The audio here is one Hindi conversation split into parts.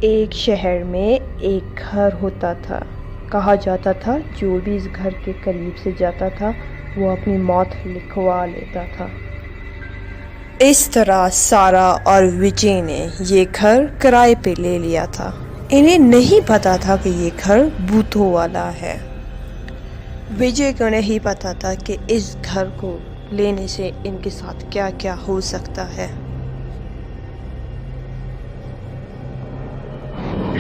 एक शहर में एक घर होता था। कहा जाता था जो भी इस घर के करीब से जाता था वो अपनी मौत लिखवा लेता था। इस तरह सारा और विजय ने ये घर किराए पे ले लिया था। इन्हें नहीं पता था कि ये घर भूतों वाला है। विजय को नहीं पता था कि इस घर को लेने से इनके साथ क्या क्या हो सकता है।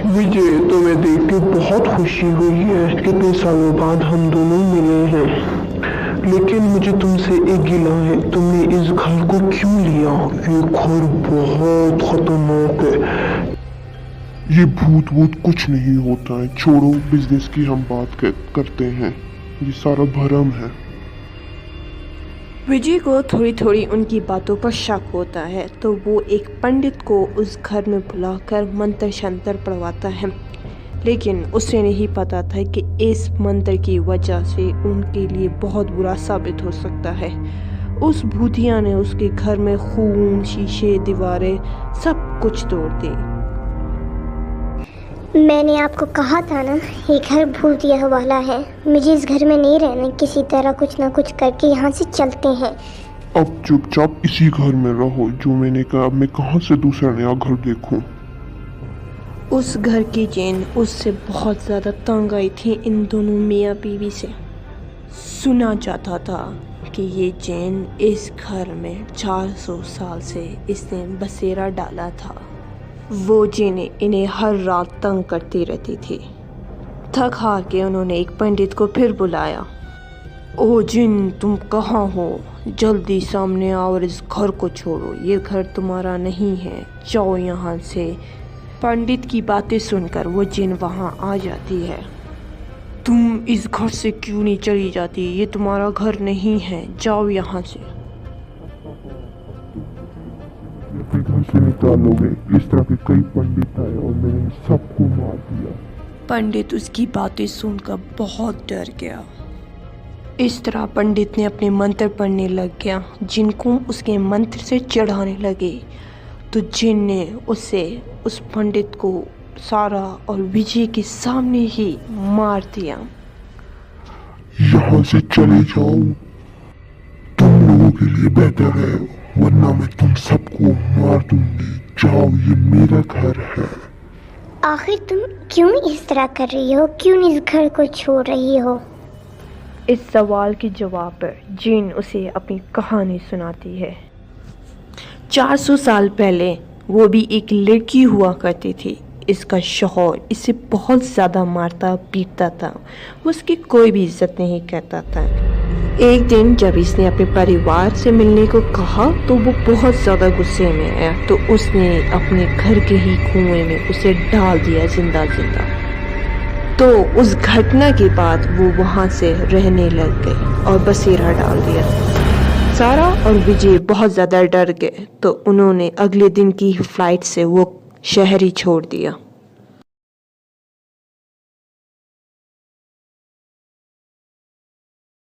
विजय, तुम्हें देख के बहुत खुशी हुई है। कितने सालों बाद हम दोनों मिले हैं, लेकिन मुझे तुमसे एक गिला है, तुमने इस घर को क्यों लिया? ये घर बहुत खतरनाक है। ये भूत कुछ नहीं होता है, छोड़ो, बिजनेस की हम बात करते हैं। ये सारा भरम है। विजय को थोड़ी थोड़ी उनकी बातों पर शक होता है, तो वो एक पंडित को उस घर में बुलाकर मंत्र शंत्र पढ़वाता है। लेकिन उसे नहीं पता था कि इस मंत्र की वजह से उनके लिए बहुत बुरा साबित हो सकता है। उस भूतिया ने उसके घर में खून, शीशे, दीवारें सब कुछ तोड़ दी। मैंने आपको कहा था ना, ये घर भूतिया वाला है। मुझे इस घर में नहीं रहना, किसी तरह कुछ ना कुछ करके यहाँ से चलते हैं। अब चुपचाप इसी घर में रहो। जो मैंने कहा, अब मैं कहाँ से दूसरा नया घर देखूं? उस घर की चैन उससे बहुत ज़्यादा तंग आई थी इन दोनों मियाँ बीवी से। सुना जाता था कि ये चैन इस घर में 400 साल से इसने बसेरा डाला था। वो जिन इन्हें हर रात तंग करती रहती थी। थक हार के उन्होंने एक पंडित को फिर बुलाया। ओ जिन, तुम कहाँ हो? जल्दी सामने आओ और इस घर को छोड़ो। ये घर तुम्हारा नहीं है, जाओ यहाँ से। पंडित की बातें सुनकर वो जिन वहाँ आ जाती है। तुम इस घर से क्यों नहीं चली जाती? ये तुम्हारा घर नहीं है, जाओ यहाँ से। घर से निकालोगे? इस तरह के कई पंडित आए और मैंने सबको मार दिया। पंडित उसकी बातें सुनकर बहुत डर गया। इस तरह पंडित ने अपने मंत्र पढ़ने लग गया, जिनको उसके मंत्र से चिढ़ाने लगे। तो जिन ने उस पंडित को सारा और विजय के सामने ही मार दिया। यहाँ से चले जाओ, तुम लोगों के लिए बेहतर है, वरना मैं तुम सबको मार दूंगी। जाओ, ये मेरा घर है। आखिर तुम क्यों इस तरह कर रही हो? क्यों इस घर को छोड़ रही हो? इस सवाल के जवाब पर जिन उसे अपनी कहानी सुनाती है। 400 साल पहले वो भी एक लड़की हुआ करती थी। इसका शौहर इसे बहुत ज़्यादा मारता पीटता था। वो उसकी कोई भी इज्जत नहीं करता था। एक दिन जब इसने अपने परिवार से मिलने को कहा तो वो बहुत ज़्यादा गुस्से में आया। तो उसने अपने घर के ही कुएं में उसे डाल दिया जिंदा जिंदा। तो उस घटना के बाद वो वहाँ से रहने लग गए और बसेरा डाल दिया। सारा और विजय बहुत ज़्यादा डर गए, तो उन्होंने अगले दिन की फ्लाइट से वो शहर ही छोड़ दिया।